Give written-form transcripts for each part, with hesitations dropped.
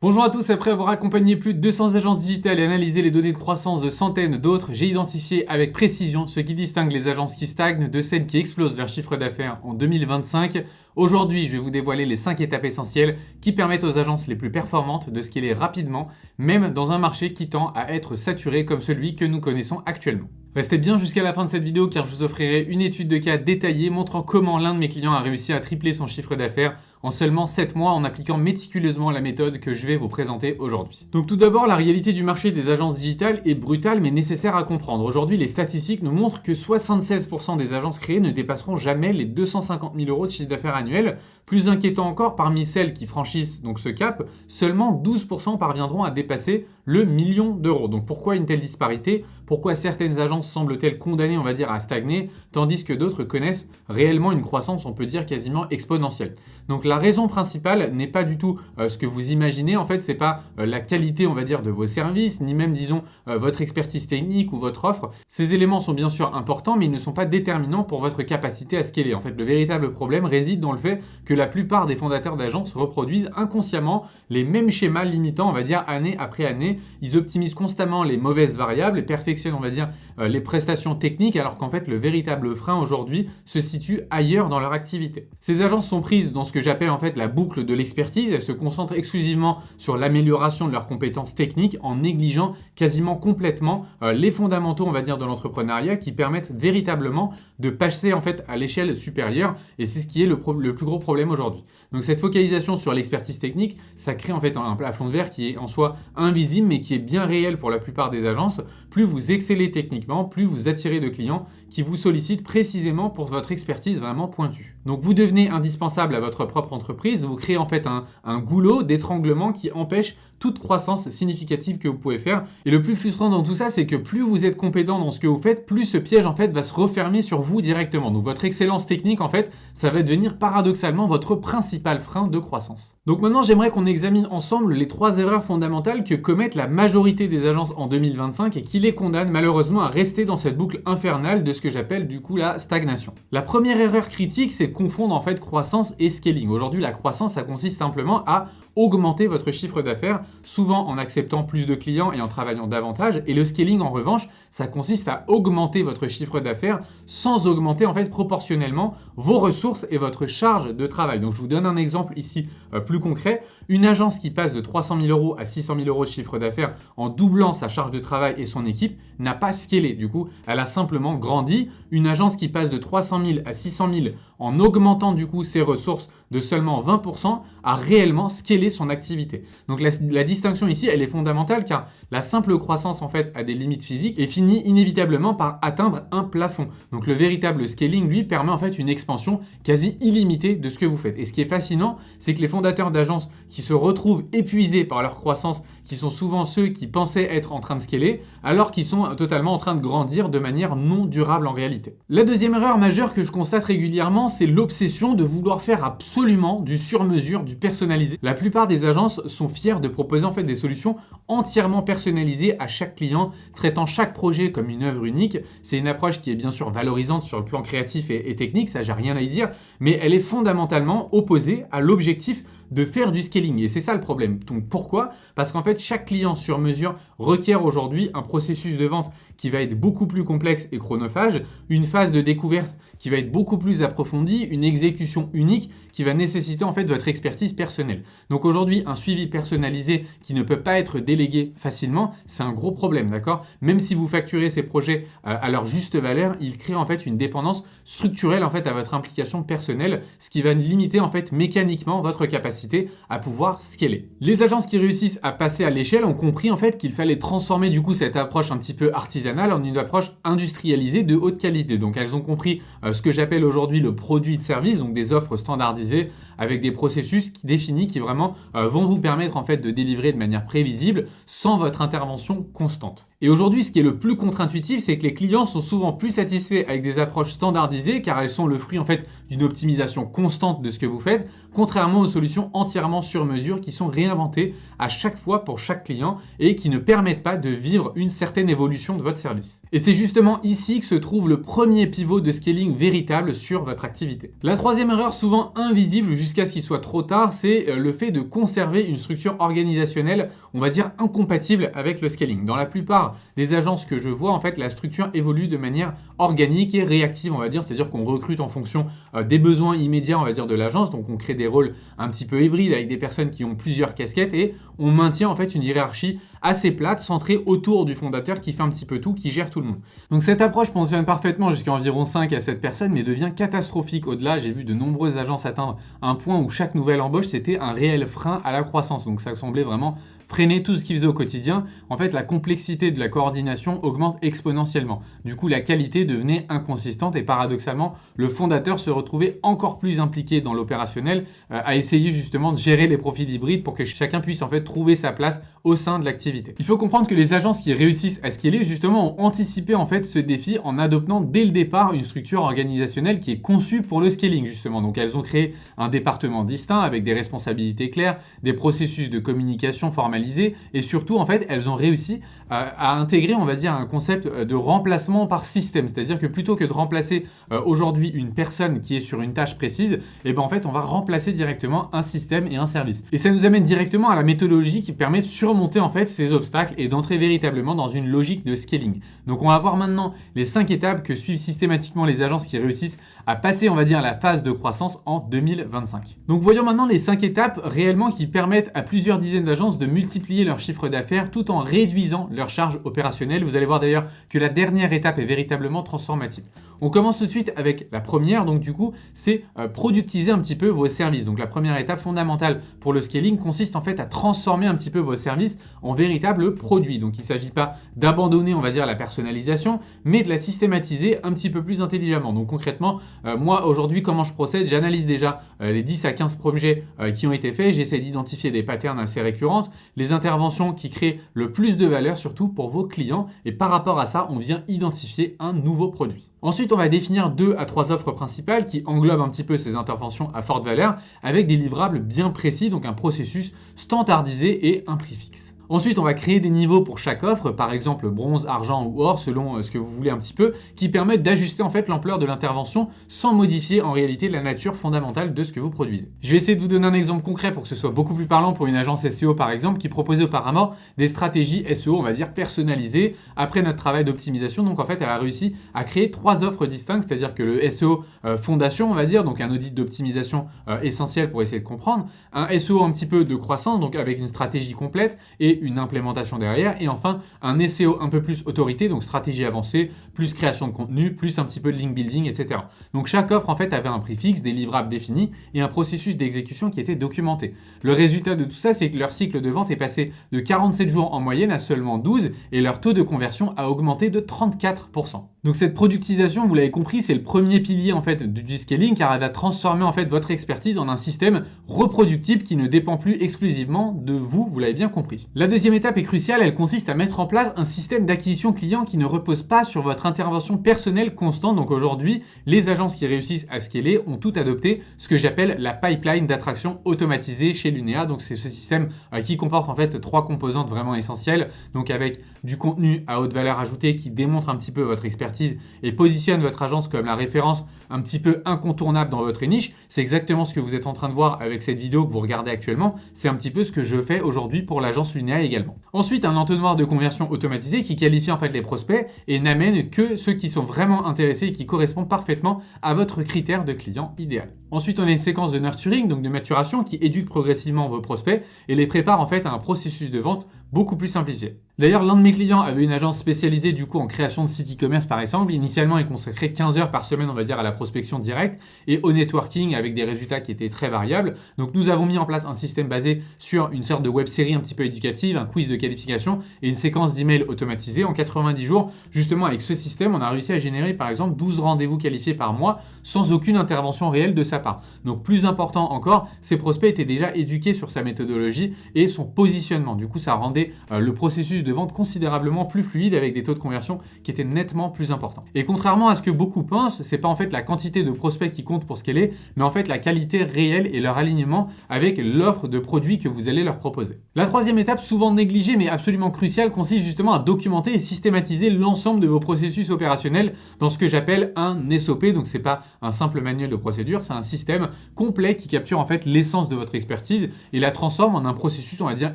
Bonjour à tous, après avoir accompagné plus de 200 agences digitales et analysé les données de croissance de centaines d'autres, j'ai identifié avec précision ce qui distingue les agences qui stagnent de celles qui explosent leur chiffre d'affaires en 2025. Aujourd'hui, je vais vous dévoiler les 5 étapes essentielles qui permettent aux agences les plus performantes de scaler rapidement, même dans un marché qui tend à être saturé comme celui que nous connaissons actuellement. Restez bien jusqu'à la fin de cette vidéo car je vous offrirai une étude de cas détaillée montrant comment l'un de mes clients a réussi à tripler son chiffre d'affaires en seulement 7 mois en appliquant méticuleusement la méthode que je vais vous présenter aujourd'hui. Donc tout d'abord, la réalité du marché des agences digitales est brutale mais nécessaire à comprendre. Aujourd'hui, les statistiques nous montrent que 76% des agences créées ne dépasseront jamais les 250 000 euros de chiffre d'affaires annuel. Plus inquiétant encore, parmi celles qui franchissent donc ce cap, seulement 12% parviendront à dépasser le million d'euros. Donc pourquoi une telle disparité? Pourquoi certaines agences semblent-elles condamnées, on va dire, à stagner, tandis que d'autres connaissent réellement une croissance, on peut dire, quasiment exponentielle? Donc la raison principale n'est pas du tout ce que vous imaginez. En fait, c'est pas la qualité, on va dire, de vos services, ni même, disons, votre expertise technique ou votre offre. Ces éléments sont bien sûr importants, mais ils ne sont pas déterminants pour votre capacité à scaler. En fait, le véritable problème réside dans le fait que la plupart des fondateurs d'agences reproduisent inconsciemment les mêmes schémas limitants, on va dire, année après année. Ils optimisent constamment les mauvaises variables et perfectionnent, on va dire, les prestations techniques, alors qu'en fait, le véritable frein aujourd'hui se situe ailleurs dans leur activité. Ces agences sont prises dans ce que j'appelle en fait la boucle de l'expertise. Elles se concentrent exclusivement sur l'amélioration de leurs compétences techniques en négligeant quasiment complètement les fondamentaux, on va dire, de l'entrepreneuriat qui permettent véritablement de passer en fait à l'échelle supérieure. Et c'est ce qui est le plus gros problème aujourd'hui. Donc cette focalisation sur l'expertise technique, ça crée en fait un plafond de verre qui est en soi invisible mais qui est bien réel pour la plupart des agences. Plus vous excellez techniquement, plus vous attirez de clients qui vous sollicitent précisément pour votre expertise vraiment pointue. Donc vous devenez indispensable à votre propre entreprise, vous créez en fait un goulot d'étranglement qui empêche toute croissance significative que vous pouvez faire. Et le plus frustrant dans tout ça, c'est que plus vous êtes compétent dans ce que vous faites, plus ce piège en fait va se refermer sur vous directement. Donc votre excellence technique en fait, ça va devenir paradoxalement votre principal frein de croissance. Donc maintenant, j'aimerais qu'on examine ensemble les 3 erreurs fondamentales que commettent la majorité des agences en 2025 et qui les condamnent malheureusement à rester dans cette boucle infernale de ce que j'appelle du coup la stagnation. La première erreur critique, c'est de confondre en fait croissance et scaling. Aujourd'hui, la croissance, ça consiste simplement à augmenter votre chiffre d'affaires, souvent en acceptant plus de clients et en travaillant davantage. Et le scaling, en revanche, ça consiste à augmenter votre chiffre d'affaires sans augmenter en fait proportionnellement vos ressources et votre charge de travail. Donc je vous donne un exemple ici plus concret. Une agence qui passe de 300 000 euros à 600 000 euros de chiffre d'affaires en doublant sa charge de travail et son équipe n'a pas scalé. Du coup, elle a simplement grandi. Une agence qui passe de 300 000 à 600 000 en augmentant du coup ses ressources de seulement 20% a réellement scalé son activité. Donc la distinction ici, elle est fondamentale car la simple croissance en fait a des limites physiques et finit inévitablement par atteindre un plafond. Donc le véritable scaling, lui, permet en fait une expansion quasi illimitée de ce que vous faites. Et ce qui est fascinant, c'est que les fondateurs d'agences qui se retrouvent épuisés par leur croissance, qui sont souvent ceux qui pensaient être en train de scaler, alors qu'ils sont totalement en train de grandir de manière non durable en réalité. La deuxième erreur majeure que je constate régulièrement, c'est l'obsession de vouloir faire absolument du sur-mesure, du personnalisé. La plupart des agences sont fiers de proposer en fait des solutions entièrement personnalisées à chaque client, traitant chaque projet comme une œuvre unique. C'est une approche qui est bien sûr valorisante sur le plan créatif et technique, ça j'ai rien à y dire, mais elle est fondamentalement opposée à l'objectif de faire du scaling. Et c'est ça le problème. Donc pourquoi? Parce qu'en fait, chaque client sur mesure requiert aujourd'hui un processus de vente qui va être beaucoup plus complexe et chronophage, une phase de découverte qui va être beaucoup plus approfondie, une exécution unique qui va nécessiter en fait votre expertise personnelle. Donc aujourd'hui, un suivi personnalisé qui ne peut pas être délégué facilement, c'est un gros problème, d'accord? Même si vous facturez ces projets à leur juste valeur, il crée en fait une dépendance structurelle en fait à votre implication personnelle, ce qui va limiter en fait mécaniquement votre capacité à pouvoir scaler. Les agences qui réussissent à passer à l'échelle ont compris en fait qu'il fallait transformer du coup cette approche un petit peu artisanale en une approche industrialisée de haute qualité. Donc elles ont compris ce que j'appelle aujourd'hui le produit de service, donc des offres standardisées avec des processus définis qui vraiment vont vous permettre en fait de délivrer de manière prévisible sans votre intervention constante. Et aujourd'hui, ce qui est le plus contre-intuitif, c'est que les clients sont souvent plus satisfaits avec des approches standardisées car elles sont le fruit en fait d'une optimisation constante de ce que vous faites, contrairement aux solutions entièrement sur mesure qui sont réinventées à chaque fois pour chaque client et qui ne permettent pas de vivre une certaine évolution de votre service. Et c'est justement ici que se trouve le premier pivot de scaling véritable sur votre activité. La troisième erreur, souvent invisible jusqu'à ce qu'il soit trop tard, c'est le fait de conserver une structure organisationnelle, on va dire incompatible avec le scaling. Dans la plupart des agences que je vois, en fait, la structure évolue de manière organique et réactive, on va dire, c'est-à-dire qu'on recrute en fonction des besoins immédiats, on va dire, de l'agence, donc on crée des rôles un petit peu hybrides avec des personnes qui ont plusieurs casquettes et on maintient en fait une hiérarchie assez plate, centrée autour du fondateur qui fait un petit peu tout, qui gère tout le monde. Donc cette approche fonctionne parfaitement jusqu'à environ 5 à 7 personnes, mais devient catastrophique au-delà. J'ai vu de nombreuses agences atteindre un point où chaque nouvelle embauche, c'était un réel frein à la croissance. Donc ça semblait vraiment freiner tout ce qu'ils faisaient au quotidien. En fait, la complexité de la coordination augmente exponentiellement. Du coup, la qualité devenait inconsistante et paradoxalement, le fondateur se retrouvait encore plus impliqué dans l'opérationnel, à essayer justement de gérer les profils hybrides pour que chacun puisse en fait trouver sa place au sein de l'activité. Il faut comprendre que les agences qui réussissent à scaler justement ont anticipé en fait ce défi en adoptant dès le départ une structure organisationnelle qui est conçue pour le scaling justement. Donc elles ont créé un département distinct avec des responsabilités claires, des processus de communication formalisés et surtout en fait elles ont réussi à intégrer on va dire un concept de remplacement par système, c'est-à-dire que plutôt que de remplacer aujourd'hui une personne qui est sur une tâche précise, et ben en fait on va remplacer directement un système et un service. Et ça nous amène directement à la méthodologie qui permet de surmonter en fait ces obstacles et d'entrer véritablement dans une logique de scaling. Donc on va voir maintenant les 5 étapes que suivent systématiquement les agences qui réussissent à passer on va dire la phase de croissance en 2025. Donc voyons maintenant les 5 étapes réellement qui permettent à plusieurs dizaines d'agences de multiplier leur chiffre d'affaires tout en réduisant leur charge opérationnelle. Vous allez voir d'ailleurs que la dernière étape est véritablement transformative. On commence tout de suite avec la première, donc du coup, c'est productiser un petit peu vos services. Donc la première étape fondamentale pour le scaling consiste en fait à transformer un petit peu vos services en véritables produits. Donc il ne s'agit pas d'abandonner, on va dire, la personnalisation, mais de la systématiser un petit peu plus intelligemment. Donc concrètement, moi aujourd'hui, comment je procède? J'analyse déjà les 10 à 15 projets qui ont été faits, j'essaie d'identifier des patterns assez récurrentes, les interventions qui créent le plus de valeur surtout pour vos clients et par rapport à ça, on vient identifier un nouveau produit. Ensuite, on va définir 2 à 3 offres principales qui englobent un petit peu ces interventions à forte valeur avec des livrables bien précis, donc un processus standardisé et un prix fixe. Ensuite, on va créer des niveaux pour chaque offre, par exemple bronze, argent ou or, selon ce que vous voulez un petit peu, qui permettent d'ajuster en fait l'ampleur de l'intervention sans modifier en réalité la nature fondamentale de ce que vous produisez. Je vais essayer de vous donner un exemple concret pour que ce soit beaucoup plus parlant pour une agence SEO par exemple, qui proposait auparavant des stratégies SEO, on va dire personnalisées, après notre travail d'optimisation. Donc en fait, elle a réussi à créer 3 offres distinctes, c'est-à-dire que le SEO fondation, on va dire, donc un audit d'optimisation essentiel pour essayer de comprendre, un SEO un petit peu de croissance, donc avec une stratégie complète, et une implémentation derrière, et enfin un SEO un peu plus autorité, donc stratégie avancée, plus création de contenu, plus un petit peu de link building, etc. Donc chaque offre en fait avait un prix fixe, des livrables définis et un processus d'exécution qui était documenté. Le résultat de tout ça, c'est que leur cycle de vente est passé de 47 jours en moyenne à seulement 12 et leur taux de conversion a augmenté de 34%. Donc cette productisation, vous l'avez compris, c'est le premier pilier en fait du scaling car elle va transformer en fait votre expertise en un système reproductible qui ne dépend plus exclusivement de vous, vous l'avez bien compris. La deuxième étape est cruciale, elle consiste à mettre en place un système d'acquisition client qui ne repose pas sur votre intervention personnelle constante. Donc aujourd'hui, les agences qui réussissent à scaler ont toutes adopté ce que j'appelle la pipeline d'attraction automatisée chez Lunea. Donc c'est ce système qui comporte en fait 3 composantes vraiment essentielles. Donc avec du contenu à haute valeur ajoutée qui démontre un petit peu votre expertise et positionne votre agence comme la référence un petit peu incontournable dans votre niche. C'est exactement ce que vous êtes en train de voir avec cette vidéo que vous regardez actuellement. C'est un petit peu ce que je fais aujourd'hui pour l'agence Lunea également. Ensuite, un entonnoir de conversion automatisé qui qualifie en fait les prospects et n'amène que ceux qui sont vraiment intéressés et qui correspondent parfaitement à votre critère de client idéal. Ensuite, on a une séquence de nurturing, donc de maturation, qui éduque progressivement vos prospects et les prépare en fait à un processus de vente beaucoup plus simplifié. D'ailleurs, l'un de mes clients avait une agence spécialisée du coup en création de sites e-commerce par exemple. Initialement, il consacrait 15 heures par semaine, on va dire, à la prospection directe et au networking avec des résultats qui étaient très variables. Donc, nous avons mis en place un système basé sur une sorte de web série un petit peu éducative, un quiz de qualification et une séquence d'emails automatisée. En 90 jours, justement, avec ce système, on a réussi à générer par exemple 12 rendez-vous qualifiés par mois sans aucune intervention réelle de sa part. Donc, plus important encore, ces prospects étaient déjà éduqués sur sa méthodologie et son positionnement. Du coup, ça rendait rendaient le processus de vente considérablement plus fluide avec des taux de conversion qui étaient nettement plus importants. Et contrairement à ce que beaucoup pensent, c'est pas en fait la quantité de prospects qui compte pour scaler, mais en fait la qualité réelle et leur alignement avec l'offre de produits que vous allez leur proposer. La troisième étape, souvent négligée mais absolument cruciale, consiste justement à documenter et systématiser l'ensemble de vos processus opérationnels dans ce que j'appelle un SOP. Donc c'est pas un simple manuel de procédure, c'est un système complet qui capture en fait l'essence de votre expertise et la transforme en un processus, on va dire,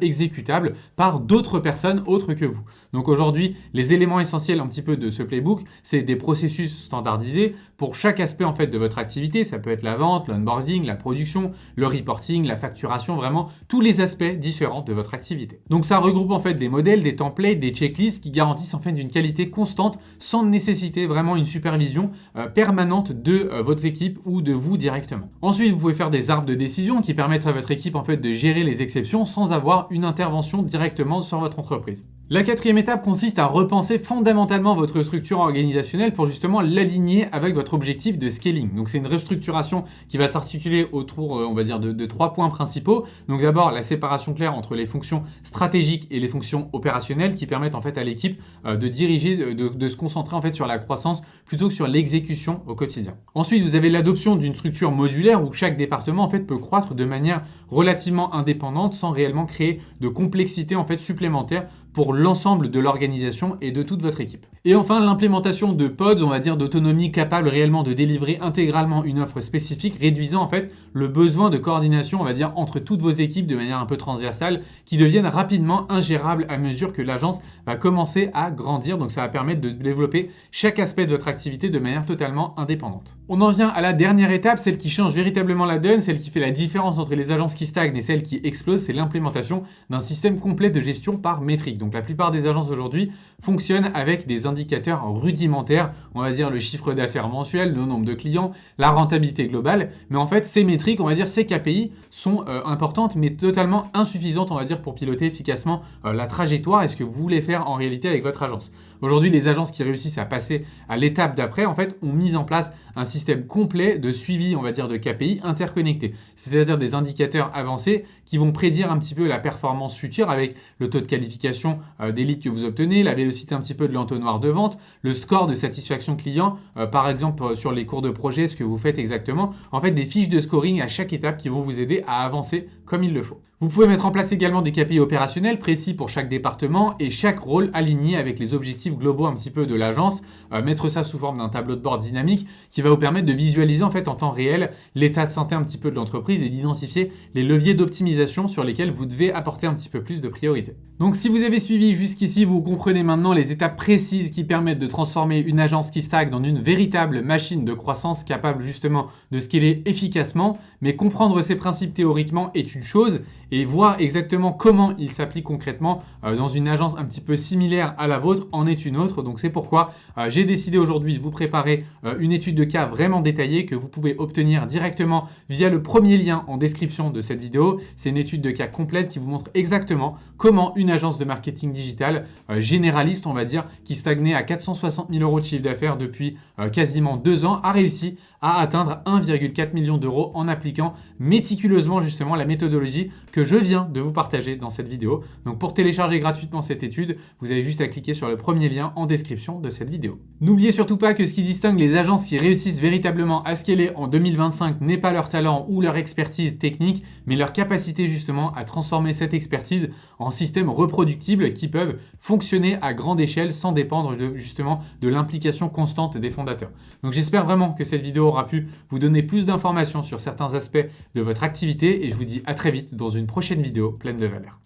exécutable par d'autres personnes autres que vous. Donc aujourd'hui, les éléments essentiels un petit peu de ce playbook, c'est des processus standardisés pour chaque aspect en fait de votre activité. Ça peut être la vente, l'onboarding, la production, le reporting, la facturation, vraiment tous les aspects différents de votre activité. Donc ça regroupe en fait des modèles, des templates, des checklists qui garantissent en fait une qualité constante sans nécessiter vraiment une supervision permanente de votre équipe ou de vous directement. Ensuite, vous pouvez faire des arbres de décision qui permettent à votre équipe en fait de gérer les exceptions sans avoir une intervention directement sur votre entreprise. La quatrième étape consiste à repenser fondamentalement votre structure organisationnelle pour justement l'aligner avec votre objectif de scaling. Donc c'est une restructuration qui va s'articuler autour, on va dire, de 3 points principaux. Donc d'abord, la séparation claire entre les fonctions stratégiques et les fonctions opérationnelles qui permettent en fait à l'équipe de diriger, de se concentrer en fait sur la croissance plutôt que sur l'exécution au quotidien. Ensuite, vous avez l'adoption d'une structure modulaire où chaque département en fait peut croître de manière relativement indépendante sans réellement créer de complexité en fait supplémentaire pour l'ensemble de l'organisation et de toute votre équipe. Et enfin, l'implémentation de pods, on va dire d'autonomie capable réellement de délivrer intégralement une offre spécifique, réduisant en fait le besoin de coordination, on va dire, entre toutes vos équipes de manière un peu transversale, qui deviennent rapidement ingérables à mesure que l'agence va commencer à grandir. Donc ça va permettre de développer chaque aspect de votre activité de manière totalement indépendante. On en vient à la dernière étape, celle qui change véritablement la donne, celle qui fait la différence entre les agences qui stagnent et celles qui explosent, c'est l'implémentation d'un système complet de gestion par métrique. Donc la plupart des agences aujourd'hui fonctionnent avec des indicateurs rudimentaires, on va dire le chiffre d'affaires mensuel, le nombre de clients, la rentabilité globale, mais en fait ces métriques, on va dire ces KPI sont importantes mais totalement insuffisantes, on va dire, pour piloter efficacement la trajectoire et ce que vous voulez faire en réalité avec votre agence. Aujourd'hui, les agences qui réussissent à passer à l'étape d'après, en fait, ont mis en place un système complet de suivi, on va dire, de KPI interconnectés. C'est-à-dire des indicateurs avancés qui vont prédire un petit peu la performance future avec le taux de qualification des leads que vous obtenez, la vélocité un petit peu de l'entonnoir de vente, le score de satisfaction client, par exemple sur les cours de projet, ce que vous faites exactement. En fait, des fiches de scoring à chaque étape qui vont vous aider à avancer comme il le faut. Vous pouvez mettre en place également des KPI opérationnels précis pour chaque département et chaque rôle aligné avec les objectifs globaux un petit peu de l'agence. Mettre ça sous forme d'un tableau de bord dynamique qui va vous permettre de visualiser en fait en temps réel l'état de santé un petit peu de l'entreprise et d'identifier les leviers d'optimisation sur lesquels vous devez apporter un petit peu plus de priorité. Donc si vous avez suivi jusqu'ici, vous comprenez maintenant les étapes précises qui permettent de transformer une agence qui stagne en une véritable machine de croissance capable justement de scaler efficacement. Mais comprendre ces principes théoriquement est une chose et voir exactement comment ils s'appliquent concrètement dans une agence un petit peu similaire à la vôtre en est une autre. Donc c'est pourquoi j'ai décidé aujourd'hui de vous préparer une étude de cas vraiment détaillée que vous pouvez obtenir directement via le premier lien en description de cette vidéo. C'est une étude de cas complète qui vous montre exactement comment une agence de marketing digital généraliste, on va dire, qui stagnait à 460 000 € de chiffre d'affaires depuis quasiment 2 ans, a réussi à atteindre 1,4 million d'euros en appliquant méticuleusement justement la méthodologie que je viens de vous partager dans cette vidéo. Donc pour télécharger gratuitement cette étude, vous avez juste à cliquer sur le premier lien en description de cette vidéo. N'oubliez surtout pas que ce qui distingue les agences qui réussissent véritablement à scaler en 2025 n'est pas leur talent ou leur expertise technique, mais leur capacité justement à transformer cette expertise en systèmes reproductibles qui peuvent fonctionner à grande échelle sans dépendre justement de l'implication constante des fondateurs. Donc j'espère vraiment que cette vidéo aura pu vous donner plus d'informations sur certains aspects de votre activité et je vous dis à très vite dans une prochaine vidéo pleine de valeur.